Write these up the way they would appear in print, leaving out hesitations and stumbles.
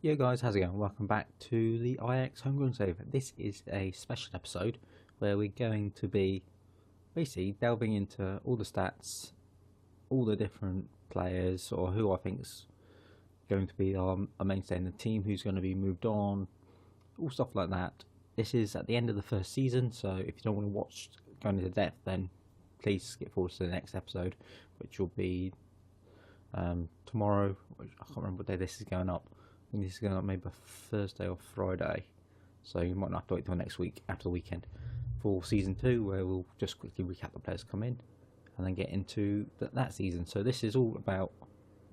Yo guys, how's it going? Welcome back to the Ajax Homegrown save. This is a special episode where we're going to be basically delving into all the stats, all the different players, or who I think's going to be our mainstay in the team, who's going to be moved on, all stuff like that. This is at the end of the first season, so if you don't want to watch going into depth, then please skip forward to the next episode, which will be tomorrow. I can't remember what day this is going up. I think this is going up maybe Thursday or Friday, so you might not have to wait till next week after the weekend for season 2, where we'll just quickly recap the players come in and then get into that season. So this is all about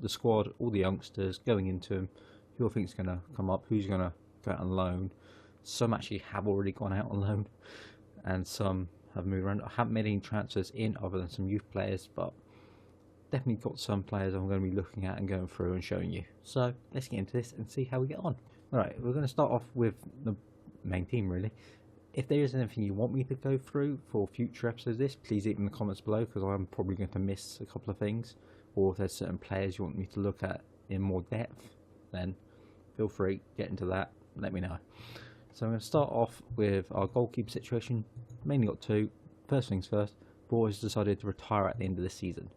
the squad, all the youngsters going into them, who I think is going to come up, who's going to go out on loan. Some actually have already gone out on loan, and some have moved around. I haven't made any transfers in other than some youth players, but definitely got some players I'm going to be looking at and going through and showing you. So let's get into this and see how we get on. Alright, we're going to start off with the main team really. If there is anything you want me to go through for future episodes of this, please leave in the comments below, because I'm probably going to miss a couple of things. Or if there's certain players you want me to look at in more depth, then feel free, get into that, let me know. So I'm going to start off with our goalkeeper situation. Mainly got two. First things first, Boy's decided to retire at the end of this season.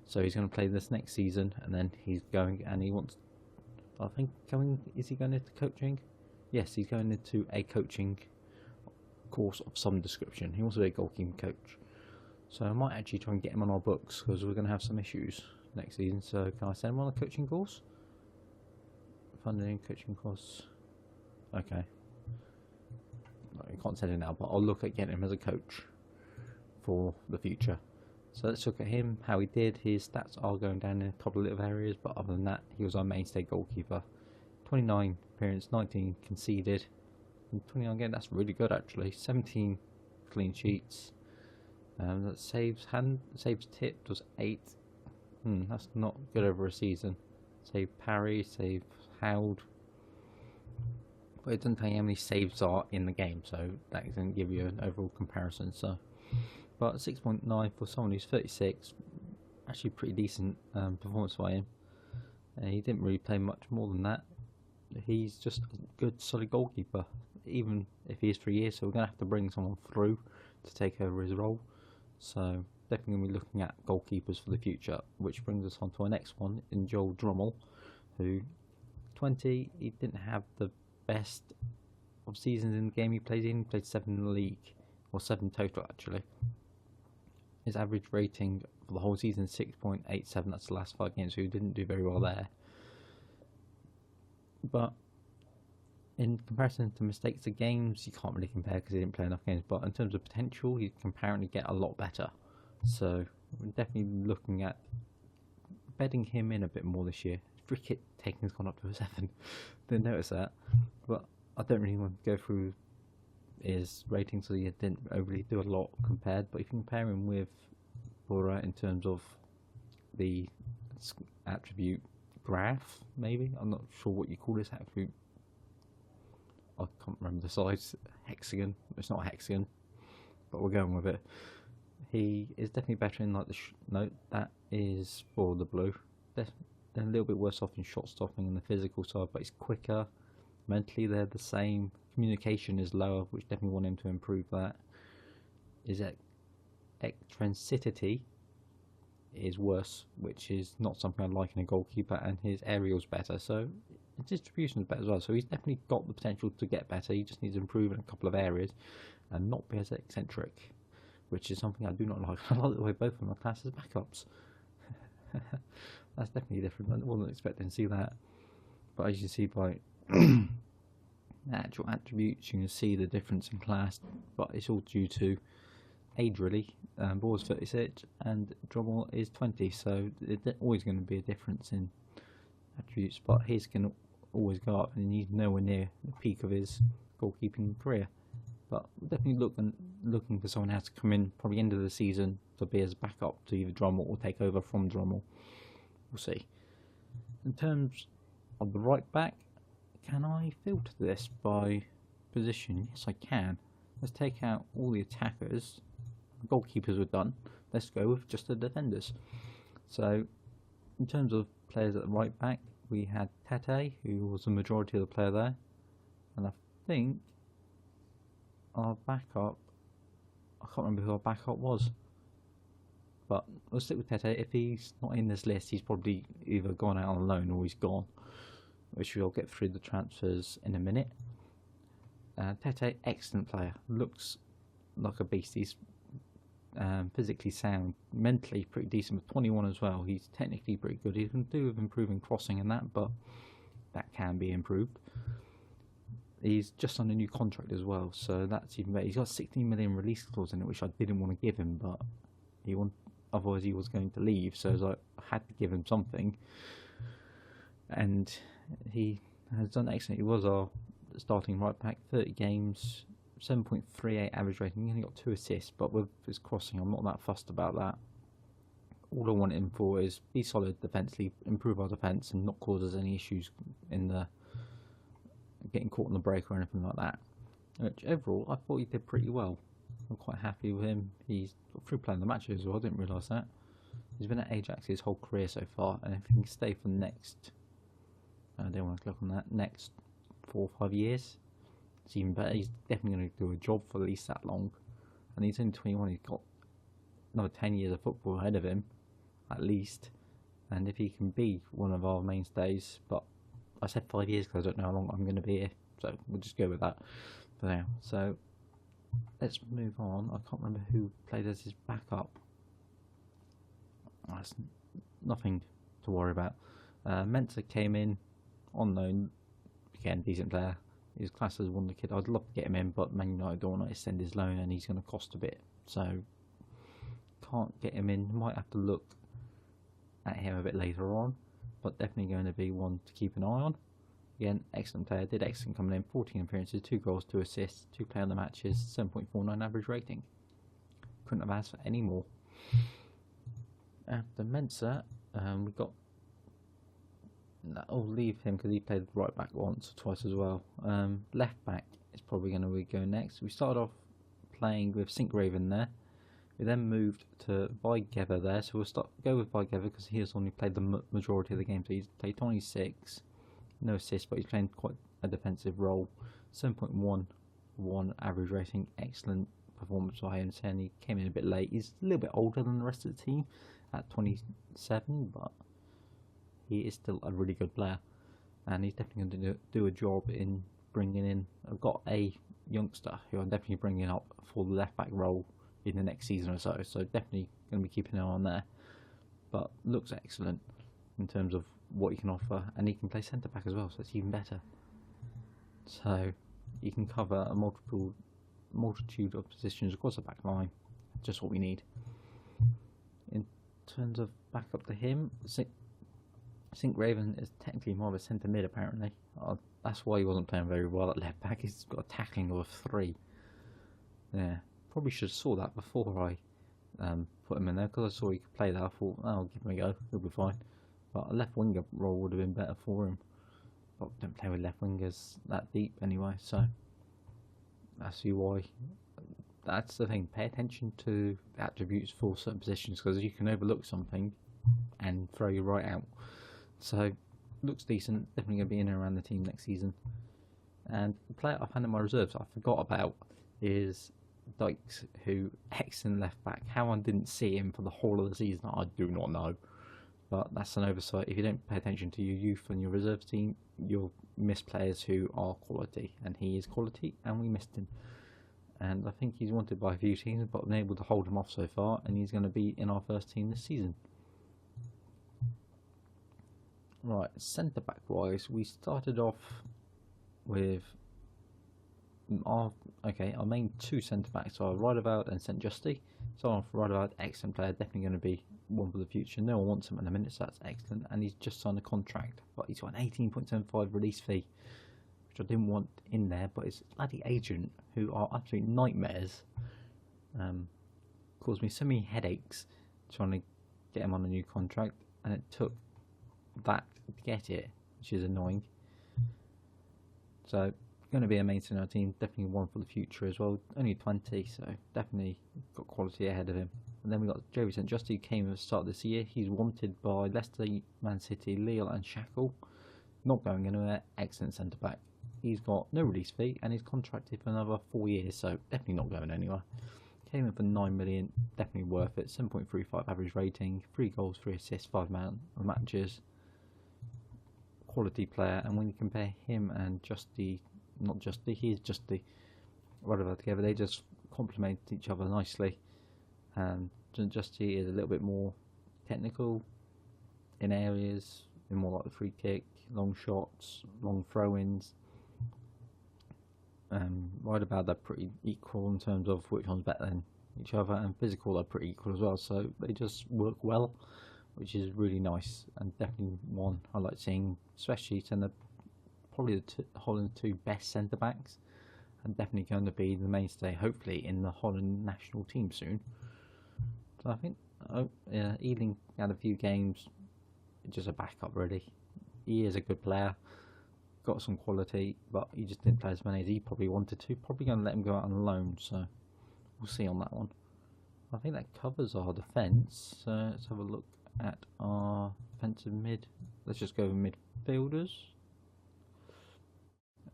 So he's going to play this next season, and then he's going, and he wants, I think, is he going into coaching? Yes, he's going into a coaching course of some description. He wants to be a goalkeeping coach. So I might actually try and get him on our books, because we're going to have some issues next season. So can I send him on a coaching course? Funding, coaching course. Okay. No, I can't send him now, but I'll look at getting him as a coach for the future. So let's look at him, how he did. His stats are going down in a couple of little areas, but other than that, he was our mainstay goalkeeper. 29 appearance, 19 conceded, and 29 again. That's really good actually. 17 clean sheets. That saves tipped was 8. That's not good over a season. Save parry, save held, but it doesn't tell you how many saves are in the game, so that doesn't give you an overall comparison. So. But 6.9 for someone who's 36, actually pretty decent performance by him. He didn't really play much more than that. He's just a good, solid goalkeeper, even if he is 3 years. So we're going to have to bring someone through to take over his role. So definitely going to be looking at goalkeepers for the future, which brings us on to our next one, in Joel Drummel, who 20. He didn't have the best of seasons in the game he played in. He played 7 in the league, or 7 total actually. His average rating for the whole season is 6.87. That's the last 5 games, so he didn't do very well there. But in comparison to mistakes of games, you can't really compare because he didn't play enough games. But in terms of potential, he can apparently get a lot better. So we're definitely looking at bedding him in a bit more this year. Free kick taking's gone up to a 7. Didn't notice that. But I don't really want to go through his rating, so he didn't overly do a lot compared. But if you compare him with Bora in terms of the attribute graph, maybe, I'm not sure what you call this attribute. I can't remember the size. Hexagon. It's not a hexagon, but we're going with it. He is definitely better in like the note that is for the blue. They're a little bit worse off in shot stopping and the physical side, but he's quicker. Mentally, they're the same. Communication is lower, which definitely want him to improve that. His eccentricity is worse, which is not something I like in a goalkeeper, and his aerial's better, so his distribution is better as well. So he's definitely got the potential to get better. He just needs to improve in a couple of areas and not be as eccentric, which is something I do not like. I like the way both of them are classed as backups. That's definitely different. I wasn't expecting to see that, but as you can see by actual attributes, you can see the difference in class, but it's all due to age really. Ball's 36 and Drummel is 20, so there's always going to be a difference in attributes, but his can always go up, and he's nowhere near the peak of his goalkeeping career. But we're definitely looking for someone else to come in probably end of the season to be as backup to either Drummel or take over from Drummel. We'll see. In terms of the right back, can I filter this by position? Yes, I can. Let's take out all the attackers. Goalkeepers were done. Let's go with just the defenders. So, in terms of players at the right back, we had Tete, who was the majority of the player there, and I think our backup, I can't remember who our backup was, but we'll stick with Tete. If he's not in this list, he's probably either gone out on loan or he's gone, which we'll get through the transfers in a minute. Tete, excellent player, looks like a beast. He's physically sound, mentally pretty decent. With 21 as well, he's technically pretty good. He can do with improving crossing and that, but that can be improved. He's just on a new contract as well, so that's even better. He's got 16 million release clause in it, which I didn't want to give him, but otherwise he was going to leave, so I had to give him something. And he has done excellent. He was our starting right back, 30 games, 7.38 average rating. He only got 2 assists, but with his crossing, I'm not that fussed about that. All I want him for is be solid defensively, improve our defence, and not cause us any issues in the getting caught on the break or anything like that. Which overall, I thought he did pretty well. I'm quite happy with him. He's got through playing the matches as well. I didn't realise that. He's been at Ajax his whole career so far, and if he can stay for the next, I don't want to click on that, next 4 or 5 years, it's even better. He's definitely going to do a job for at least that long. And he's only 21. He's got another 10 years of football ahead of him, at least. And if he can be one of our mainstays, but I said 5 years because I don't know how long I'm going to be here, so we'll just go with that for now. So let's move on. I can't remember who played as his backup. That's nothing to worry about. Mensah came in on loan, again, decent player. He's classed as one of the kids. I'd love to get him in, but Man United don't want to extend his loan and he's going to cost a bit, so can't get him in. Might have to look at him a bit later on, but definitely going to be one to keep an eye on. Again, excellent player, did excellent coming in, 14 appearances, 2 goals, 2 assists, 2 player of the matches, 7.49 average rating. Couldn't have asked for any more. After Mensah, we got, I'll leave him because he played right back once or twice as well. Left back is probably going to go next. We started off playing with Homegrown there. We then moved to Vigeva there, so we'll go with Vigeva because he has only played the majority of the game. So he's played 26, no assists, but he's playing quite a defensive role. 7.11 average rating, excellent performance by him. Saying he came in a bit late. He's a little bit older than the rest of the team at 27, but he is still a really good player, and he's definitely going to do a job in bringing in. I've got a youngster who I'm definitely bringing up for the left back role in the next season or so, so definitely going to be keeping an eye on there. But looks excellent in terms of what he can offer, and he can play centre back as well, so it's even better. So he can cover a multitude of positions across the back line, just what we need. In terms of backup to him, Homegrown is technically more of a centre mid apparently. That's why he wasn't playing very well at left back. He's got a tackling of a 3. Yeah, probably should have saw that before I put him in there, because I saw he could play that. I thought, oh, I'll give him a go, he'll be fine. But a left winger role would have been better for him. But don't play with left wingers that deep anyway, so I see why. That's the thing, pay attention to attributes for certain positions, because you can overlook something and throw you right out. So looks decent, definitely going to be in and around the team next season. And the player I've had in my reserves I forgot about is Dykes, who excellent left back. How I didn't see him for the whole of the season, I do not know. But that's an oversight. If you don't pay attention to your youth and your reserves team, you'll miss players who are quality, and he is quality, and we missed him. And I think he's wanted by a few teams, but been able to hold him off so far, and he's going to be in our first team this season. Right, centre back wise, we started off with our main 2 centre backs are Rideout and St Justy. So off Rideout, excellent player, definitely going to be one for the future. No one wants him in a minute, so that's excellent. And he's just signed a contract, but he's got an 18.75 release fee, which I didn't want in there. But his bloody agent, who are absolute nightmares, caused me so many headaches trying to get him on a new contract, and it took that to get it, which is annoying. So going to be a mainstay in our team, definitely one for the future as well. Only 20, so definitely got quality ahead of him. And then we got Joey St Justy, who came at the start of this year. He's wanted by Leicester, Man City, Lille and Shackle. not going anywhere, excellent centre back. He's got no release fee and he's contracted for another 4 years, so definitely not going anywhere. Came in for 9 million, definitely worth it. 7.35 average rating, 3 goals, 3 assists, 5 matches. Quality player, and when you compare him and he's Justy, whatever together, they just complement each other nicely. And Justy is a little bit more technical in areas, in more like the free kick, long shots, long throw-ins. Right about they're pretty equal in terms of which one's better than each other, and physical they're pretty equal as well, so they just work well, which is really nice, and definitely one I like seeing, especially probably Holland's 2 best centre backs, and definitely going to be the mainstay hopefully in the Holland national team soon. So I think Ealing had a few games, just a backup really. He is a good player, got some quality, but he just didn't play as many as he probably wanted to. Probably going to let him go out on loan, so we'll see on that one. I think that covers our defence. So let's have a look at our defensive mid. Let's just go with midfielders.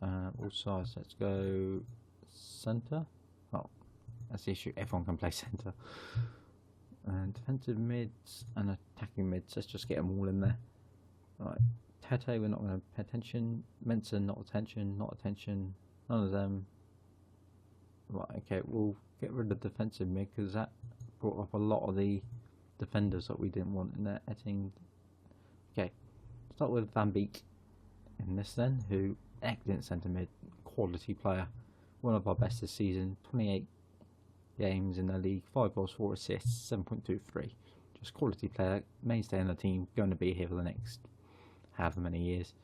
All sides. Let's go centre. Oh, that's the issue. Everyone can play centre. And defensive mids and attacking mids. Let's just get them all in there. Right. Tete, we're not going to pay attention. Mensah, not attention. None of them. Right, okay, we'll get rid of defensive mid because that brought up a lot of the defenders that we didn't want in there. Okay, start with Van Beek in this then, who excellent centre mid, quality player, one of our best this season. 28 games in the league, 5 goals, 4 assists, 7.23. Just quality player, mainstay in the team, going to be here for the next however many years.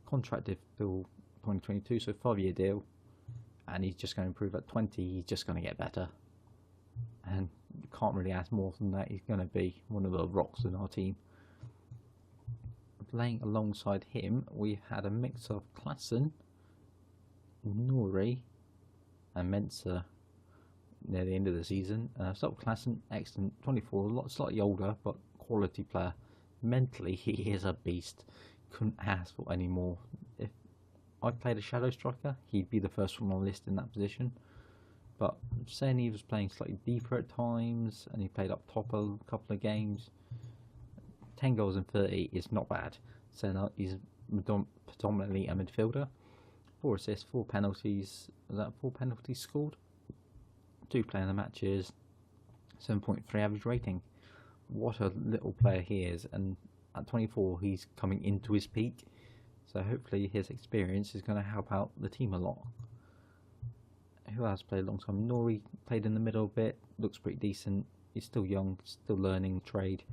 Contracted till 2022, so 5-year deal, and he's just going to improve at 20. He's just going to get better, and you can't really ask more than that. He's going to be one of the rocks in our team. Playing alongside him, we've had a mix of Klassen, Nouri, and Mensah near the end of the season. Start with Klassen, excellent, 24, slightly older, but quality player. Mentally, he is a beast. Couldn't ask for any more. If I played a shadow striker, he'd be the first one on the list in that position. But saying he was playing slightly deeper at times, and he played up top a couple of games. 10 goals and 30 is not bad. So he's predominantly a midfielder. 4 assists, 4 penalties. Was that 4 penalties scored? 2 player in the matches. 7.3 average rating. What a little player he is, and at 24 he's coming into his peak, so hopefully his experience is going to help out the team a lot. Who else played alongside him? Nouri played in the middle a bit, looks pretty decent. He's still young, still learning trade.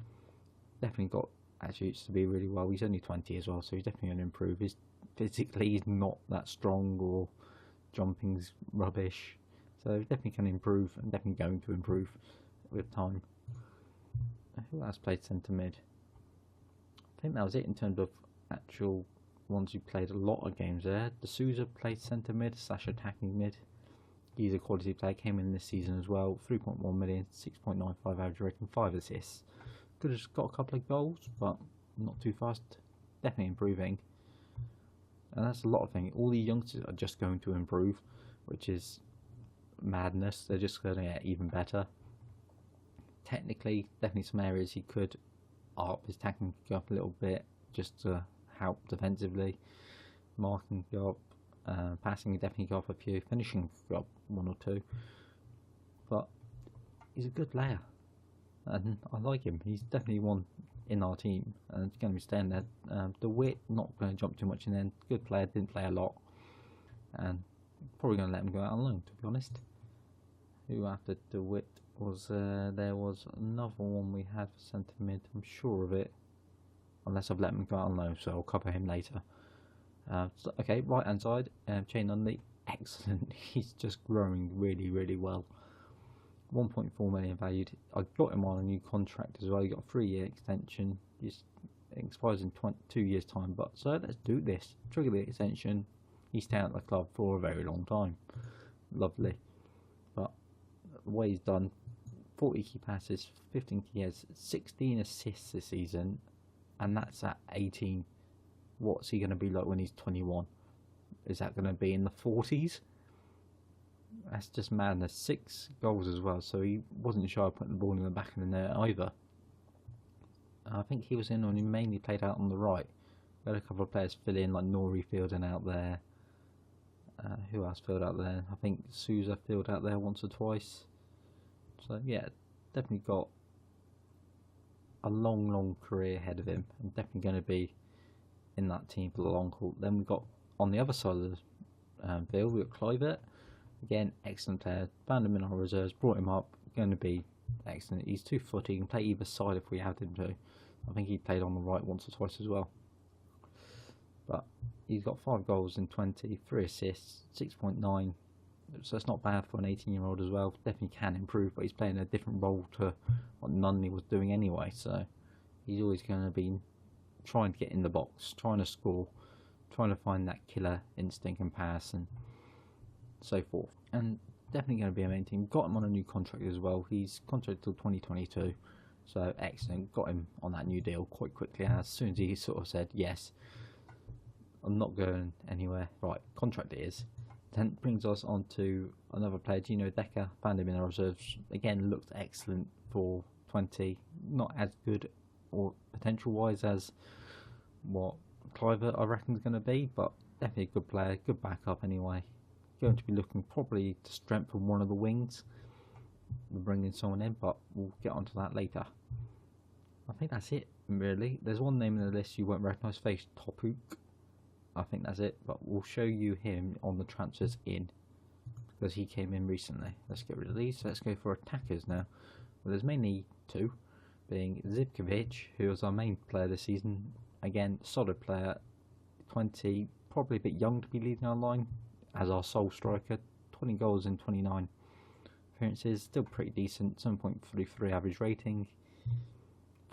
Definitely got attributes to be really well. He's only 20 as well, so he's definitely going to improve. Physically he's not that strong, or jumping's rubbish, so he's definitely can improve, and definitely going to improve with time. Who else played centre mid? I think that was it in terms of actual ones who played a lot of games there. D'Souza played centre mid / attacking mid. He's a quality player, came in this season as well. 3.1 million, 6.95 average rating, 5 assists. Could have got a couple of goals, but not too fast. Definitely improving. And that's a lot of things. All the youngsters are just going to improve, which is madness. They're just going to get even better. Technically, definitely some areas he could up his tackling, go up a little bit just to help defensively. Marking go up, passing definitely go up a few, finishing go up 1 or 2. But he's a good player, and I like him. He's definitely one in our team, and he's going to be staying there. The Wit, not going to jump too much in there. Good player, didn't play a lot, and probably going to let him go out on loan, to be honest. Who after the Wit was there was another one we had for centre mid, I'm sure of it, unless I've let him go out on loan, so I'll cover him later. Okay, right hand side, Chain Unley, excellent. He's just growing really well. 1.4 million valued. I got him on a new contract as well. He got a 3-year extension. It expires in 2 years time, but so let's do this. Trigger the extension. He's staying at the club for a very long time. Lovely. But the way he's done, 40 key passes, 15 key heads, 16 assists this season, and that's at 18 what's he going to be like when he's 21? Is that going to be in the 40s? That's just madness. 6 goals as well, so he wasn't shy of putting the ball in the back of the net either. I think he was in when he mainly played out on the right. We had a couple of players fill in, like Nori fielding out there. Who else filled out there? I think Souza filled out there once or twice. So yeah, definitely got a long career ahead of him, and definitely going to be in that team for the long haul. Then we got on the other side of the field, we got Kluivert. Again, excellent player. Found him in our reserves, brought him up. Going to be excellent. He's 2-footed. He can play either side if we had him to. I think he played on the right once or twice as well. But he's got 5 goals in 20, 3 assists, 6.9. So it's not bad for an 18-year-old as well. Definitely can improve, but he's playing a different role to what Nunnally was doing anyway. So he's always going to be trying to get in the box, trying to score, trying to find that killer instinct and pass and so forth. And definitely going to be a main team. Got him on a new contract as well. He's contracted till 2022. So excellent. Got him on that new deal quite quickly. As soon as he sort of said, yes, I'm not going anywhere. Right, contract it is. Then brings us on to another player, Gino Decker. Found him in our reserves. Again, looked excellent for 20. Not as good or potential-wise as what Kluivert I reckon is going to be, but definitely a good player, good backup anyway. Going to be looking probably to strengthen one of the wings. We're bringing someone in, but we'll get onto that later. I think that's it, really. There's one name in the list you won't recognise face, Topuk. I think that's it, but we'll show you him on the transfers in, because he came in recently. Let's get rid of these. Let's go for attackers now. Well, there's mainly 2, being Zivkovic, who was our main player this season. Again, solid player, 20, probably a bit young to be leading our line as our sole striker. 20 goals in 29 appearances, still pretty decent. 7.33 average rating,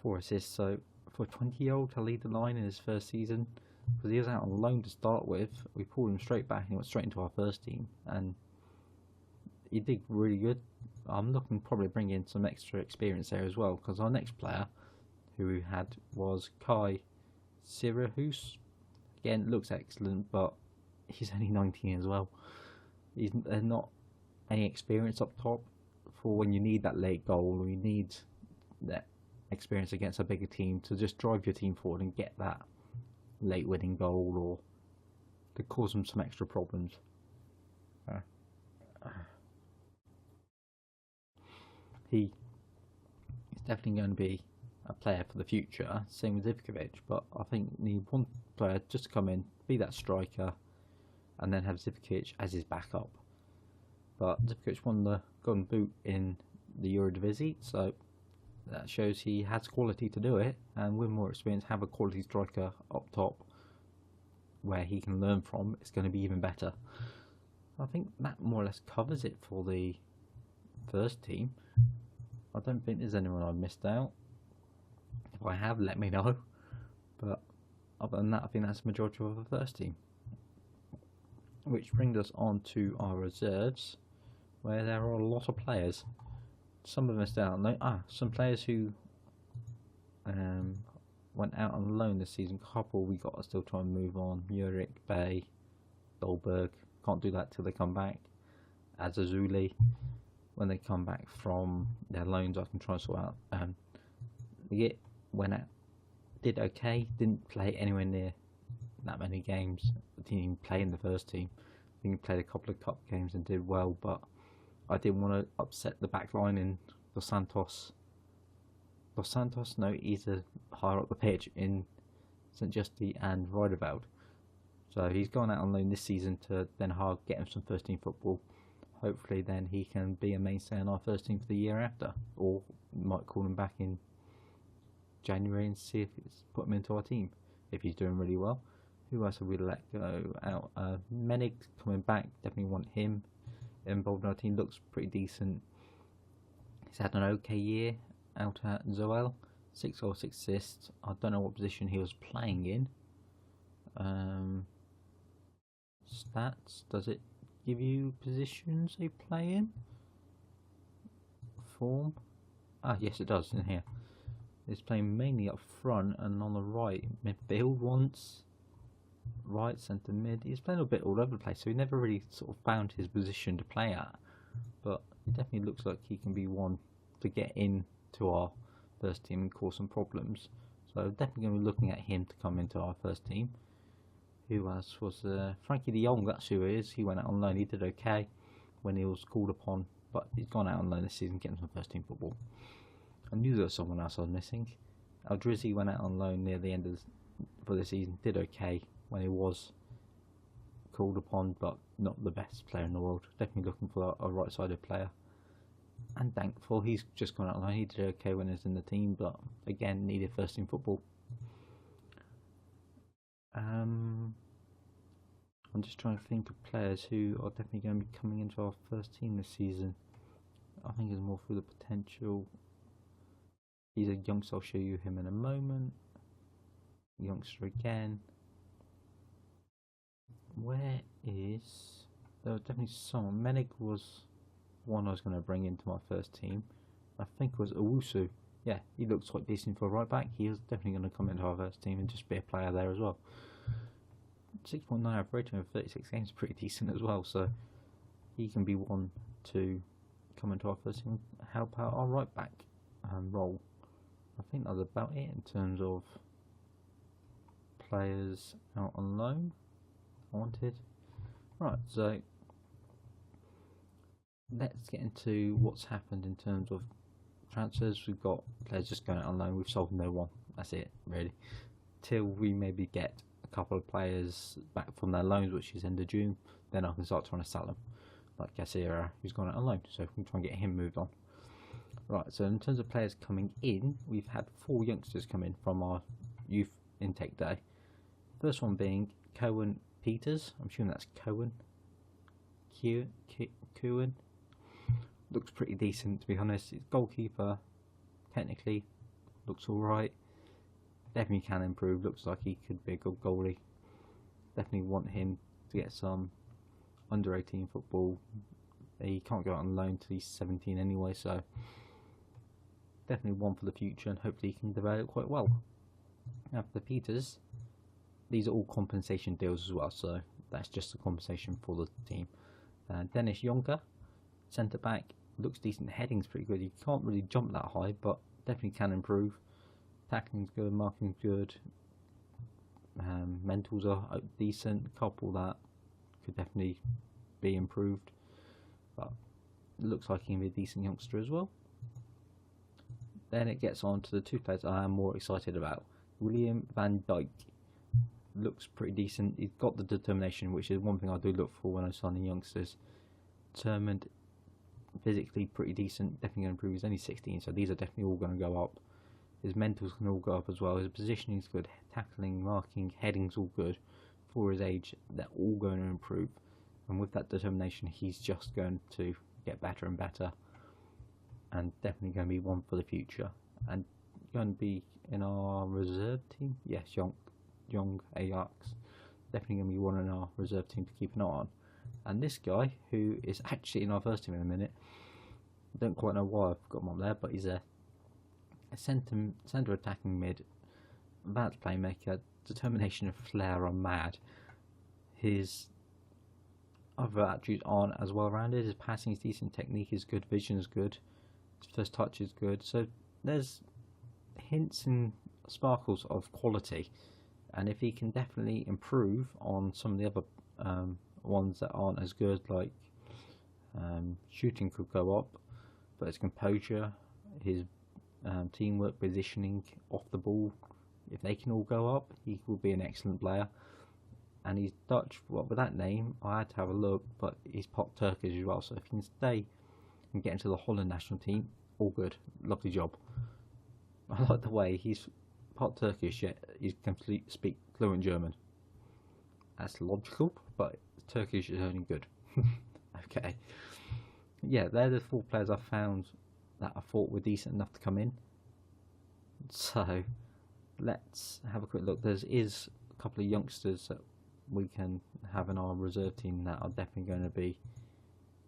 4 assists. So for a 20-year-old to lead the line in his first season, because he was out on loan to start with, we pulled him straight back and he went straight into our first team, and he did really good. I'm looking to probably bring in some extra experience there as well, because our next player who we had was Kai Sirahus. Again, looks excellent, but he's only 19 as well. There's not any experience up top for when you need that late goal, or you need that experience against a bigger team to just drive your team forward and get that late winning goal, or to cause them some extra problems. He is definitely going to be a player for the future, same with Zivkovic, but I think we need one player just to come in, be that striker, and then have Zivkovic as his backup. But Zivkovic won the Golden Boot in the Eredivisie, so that shows he has quality to do it, and with more experience, have a quality striker up top where he can learn from. It's going to be even better. I think that more or less covers it for the first team. I don't think there's anyone I've missed out. If I have, let me know. But other than that, I think that's the majority of the first team. Which brings us on to our reserves, where there are a lot of players. Some of them missed out. Some players who went out on loan this season. Couple we got to still try and move on. Murik, Bay, Dolberg. Can't do that till they come back. Azazuli. When they come back from their loans, I can try and sort out. Ligit went out, did okay. Didn't play anywhere near that many games. Didn't even play in the first team. I think he played a couple of cup games and did well, but I didn't want to upset the back line in Dos Santos. Dos Santos? No, he's higher up the pitch in St. Justi and Riederveld. So he's gone out on loan this season to Den Haag, get him some first team football. Hopefully then he can be a mainstay in our first team for the year after. Or might call him back in January and see if it's put him into our team, if he's doing really well. Who else have we let go out? Menig coming back, definitely want him involved in our team. Looks pretty decent. He's had an okay year out at Zoel. 6 goals, 6 assists. I don't know what position he was playing in. Stats, does it give you positions they play in? Form? Yes it does in here. He's playing mainly up front and on the right midfield once. right, centre mid. He's playing a bit all over the place, so he never really sort of found his position to play at. But it definitely looks like he can be one to get into our first team and cause some problems. So definitely going to be looking at him to come into our first team. Who else was Frankie de Jong? That's who he is. He went out on loan. He did okay when he was called upon, but he's gone out on loan this season, getting some first team football. I knew there was someone else I was missing. Aldrizzi went out on loan near the end of for the season. Did okay when he was called upon, but not the best player in the world. Definitely looking for a right-sided player. And thankful, he's just gone out on loan. He did okay when he was in the team, but again, needed first team football. I'm just trying to think of players who are definitely going to be coming into our first team this season. I think it's more through the potential. He's a youngster, I'll show you him in a moment. Youngster again. Where is... There was definitely someone. Menig was one I was going to bring into my first team. I think it was Owusu. Yeah, he looks quite decent for a right back. He is definitely going to come into our first team and just be a player there as well. 6.9 average rating over 36 games is pretty decent as well, so he can be one to come into our first team and help out our right back role. I think that's about it in terms of players out on loan wanted. Right, so let's get into what's happened in terms of transfers. We've got players just going out on loan. We've sold no one. That's it, really. Till we maybe get a couple of players back from their loans, which is end of June, then I can start trying to sell them. Like Cassira, who's gone out on loan, so we can try and get him moved on. Right, so in terms of players coming in, we've had 4 youngsters come in from our youth intake day. First one being Cohen Peters. I'm assuming that's Cohen. Cohen. Looks pretty decent, to be honest. His goalkeeper, technically, looks alright. Definitely can improve. Looks like he could be a good goalie. Definitely want him to get some under 18 football. He can't go out on loan till he's 17 anyway, so definitely one for the future, and hopefully he can develop quite well. Now for the Peters, these are all compensation deals as well, so that's just a compensation for the team. Dennis Jonker, centre back, looks decent. Heading's pretty good. He can't really jump that high, but definitely can improve. Tackling's good, marking's good. Mentals are decent. A couple that could definitely be improved, but it looks like he can be a decent youngster as well. Then it gets on to the 2 players I am more excited about. William van Dijk looks pretty decent. He's got the determination, which is one thing I do look for when I'm signing youngsters. Determined, physically pretty decent, definitely going to improve. He's only 16, so these are definitely all going to go up. His mentals can all go up as well. His positioning's good, tackling, marking, heading's all good. For his age, they're all going to improve. And with that determination, he's just going to get better and better. And definitely going to be one for the future. And going to be in our reserve team. Yes, Young Ajax. Definitely going to be one in our reserve team to keep an eye on. And this guy, who is actually in our first team in a minute, I don't quite know why I've got him up there, but he's a centre attacking mid, advanced playmaker, determination and flair are mad. His other attributes aren't as well rounded. His passing is decent, technique is good, vision is good, his first touch is good. So there's hints and sparkles of quality, and if he can definitely improve on some of the other ones that aren't as good, like shooting could go up, but his composure, his teamwork, positioning, off the ball, if they can all go up, he will be an excellent player. And he's Dutch. Well, with that name, I had to have a look, but he's pot Turkish as well. So if he can stay and get into the Holland national team, all good. Lovely job. I like the way he's pot Turkish, yet he can speak fluent German. That's logical, but Turkish is only good. Okay. Yeah, they're the 4 players I found that I thought were decent enough to come in. So let's have a quick look. There is a couple of youngsters that we can have in our reserve team that are definitely going to be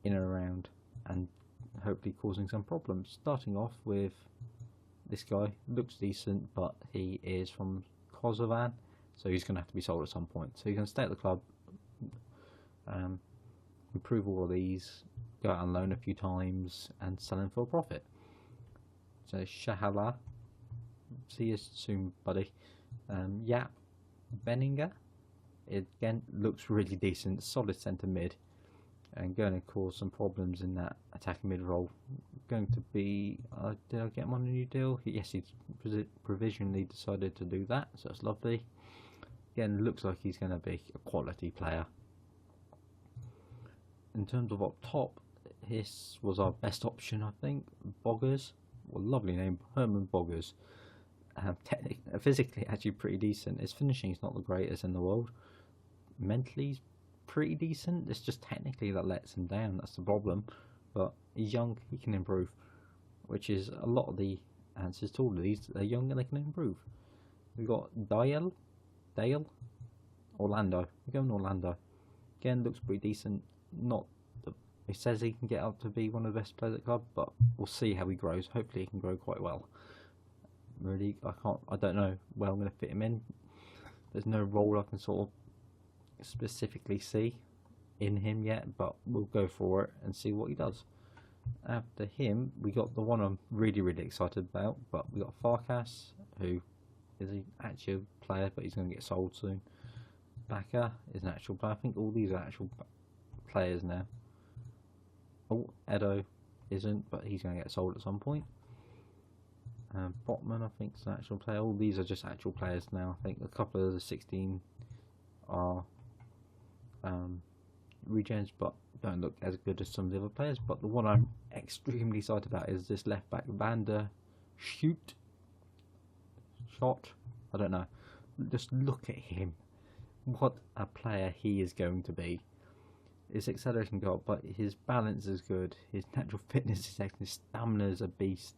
in and around and hopefully causing some problems. Starting off with this guy, looks decent, but he is from Kosovan, so he's going to have to be sold at some point. So he's going to stay at the club, improve all of these, go out on loan a few times, and sell him for a profit. So Shahala, see you soon, buddy. Yap Benninger, again looks really decent, solid centre mid, and going to cause some problems in that attacking mid role. Going to be, did I get him on a new deal? Yes, he provisionally decided to do that, so that's lovely. Again, looks like he's going to be a quality player. In terms of up top, this was our best option, I think. Boggers, well, lovely name, Herman Boggers. Physically, actually pretty decent. His finishing is not the greatest in the world. Mentally, he's pretty decent. It's just technically that lets him down. That's the problem. But he's young, he can improve, which is a lot of the answers to all of these. They're young and they can improve. We've got Dale, Orlando. We're going Orlando. Again, looks pretty decent. Not, he says he can get up to be one of the best players at the club, but we'll see how he grows. Hopefully, he can grow quite well. Really, I don't know where I'm going to fit him in. There's no role I can sort of specifically see in him yet, but we'll go for it and see what he does. After him, we got the one I'm really excited about, but we got Farkas, who is an actual player, but he's going to get sold soon. Baka is an actual player. I think all these are actual players now. Oh, Edo isn't, but he's going to get sold at some point. Botman, I think, is an actual player. All these are just actual players now. I think a couple of the 16 are regens, but don't look as good as some of the other players. But the one I'm extremely excited about is this left back, Vander Shot. I don't know. Just look at him. What a player he is going to be. His acceleration got, but his balance is good. His natural fitness is excellent. His stamina is a beast.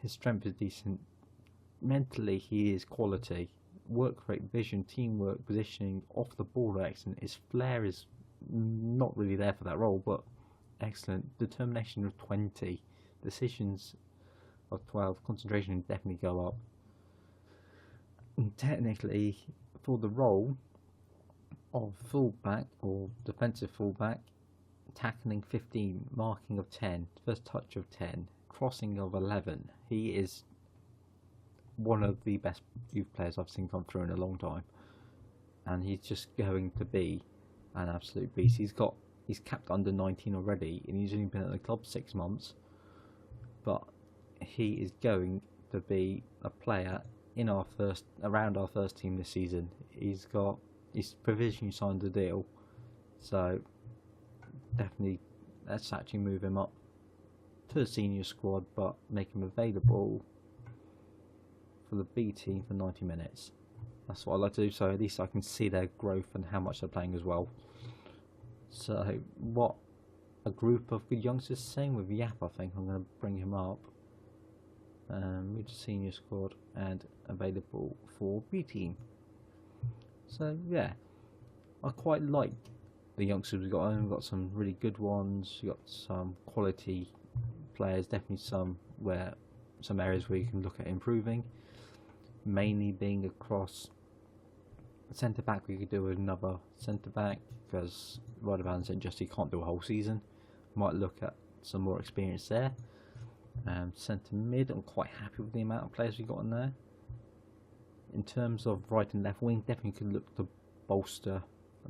His strength is decent. Mentally, he is quality. Work rate, vision, teamwork, positioning, off the ball are excellent. His flair is not really there for that role, but excellent. Determination of 20. Decisions of 12. Concentration definitely go up. And technically, for the role of fullback or defensive fullback, tackling 15, marking of 10, first touch of 10, crossing of 11. He is one of the best youth players I've seen come through in a long time, and he's just going to be an absolute beast. He's capped under 19 already, and he's only been at the club 6 months, but he is going to be a player in around our first team this season. He's provisionally signed the deal, so definitely let's actually move him up to the senior squad, but make him available for the B team for 90 minutes. That's what I like to do, so at least I can see their growth and how much they're playing as well. So what a group of good youngsters. Same with Yap, I think I'm going to bring him up. With the senior squad and available for B team. So yeah, I quite like the youngsters we've got. We've got some really good ones. We've got some quality players, definitely some areas where you can look at improving. Mainly being across centre back, we could do another centre back because right about St. Just he can't do a whole season. Might look at some more experience there. Centre mid, I'm quite happy with the amount of players we got in there. In terms of right and left wing, definitely could look to bolster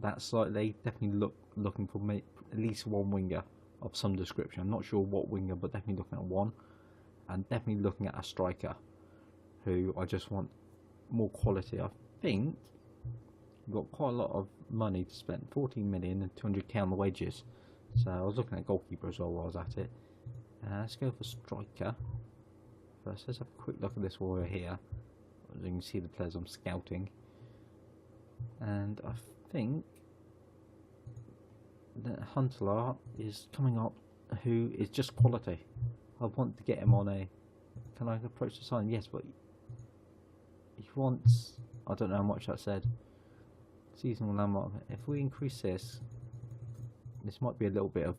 that slightly. Definitely looking for at least one winger of some description. I'm not sure what winger, but definitely looking at one, and definitely looking at a striker who I just want more quality. I think we've got quite a lot of money to spend, 14 million and 200k on the wages. So I was looking at goalkeeper as well while I was at it. Let's go for striker first. Let's have a quick look at this while we're here. As you can see the players I'm scouting. And I think that Huntelaar is coming up, who is just quality. I want to get him on a... Can I approach the sign? Yes, but he wants... I don't know how much that said. Seasonal landmark. If we increase this might be a little bit of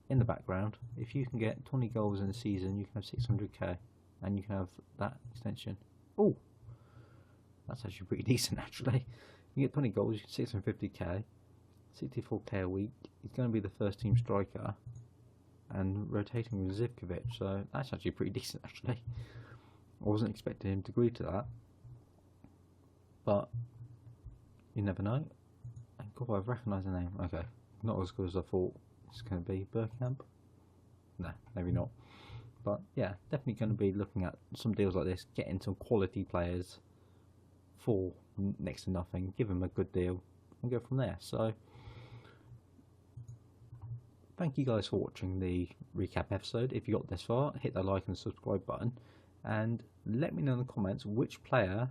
in the background. If you can get 20 goals in a season, you can have 600k, and you can have that extension. Oh, That's actually pretty decent, actually. You get 20 goals, 650k, 64k a week. He's going to be the first team striker and rotating with Zivkovic, so that's actually pretty decent, actually. I wasn't expecting him to agree to that, but you never know. And God, I've recognised the name. Okay, not as good as I thought it's going to be. Bergkamp? No, maybe not. But yeah, definitely going to be looking at some deals like this, getting some quality players for next to nothing, give them a good deal, and go from there. So, thank you guys for watching the recap episode. If you got this far, hit the like and subscribe button, and let me know in the comments which player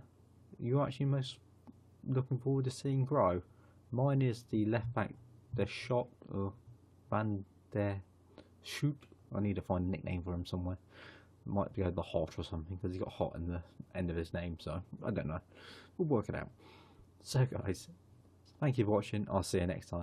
you're actually most looking forward to seeing grow. Mine is the left back, the shot or Van der Shoot. I need to find a nickname for him somewhere. Might go the Hot or something, because he got Hot in the end of his name, so I don't know. We'll work it out. So guys, thank you for watching. I'll see you next time.